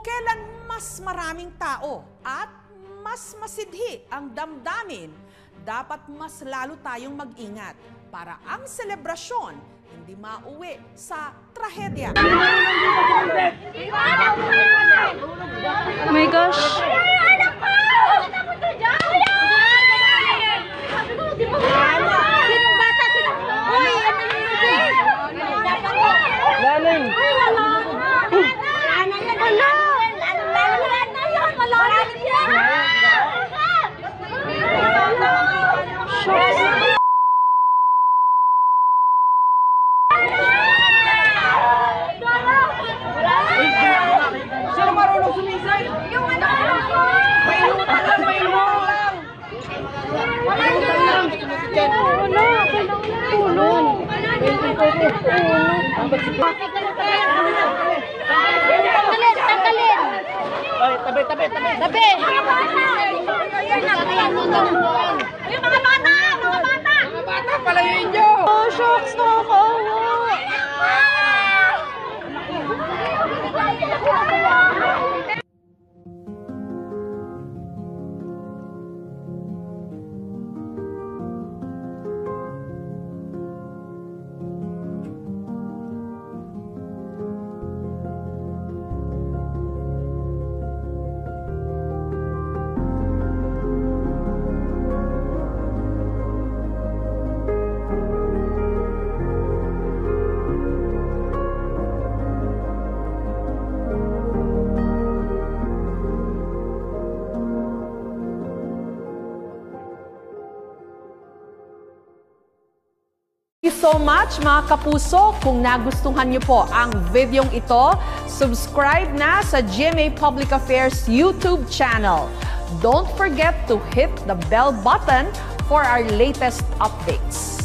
kailan mas maraming tao at mas masidhi ang damdamin, dapat mas lalo tayong mag-ingat para ang selebrasyon hindi mauwi sa trahedya. Oh my gosh! Sino marunong sumisay? Yung ano? Mainutan lang, mainutan! Wala lang! Wala, tulong! Tanggalin! Ay, tabi! Tabi! Yung mga bata! Mga bata, palayin nyo! Oh, shucks, nakakawa! Thank you so much mga kapuso. Kung nagustuhan niyo po ang videong ito, subscribe na sa GMA Public Affairs YouTube channel. Don't forget to hit the bell button for our latest updates.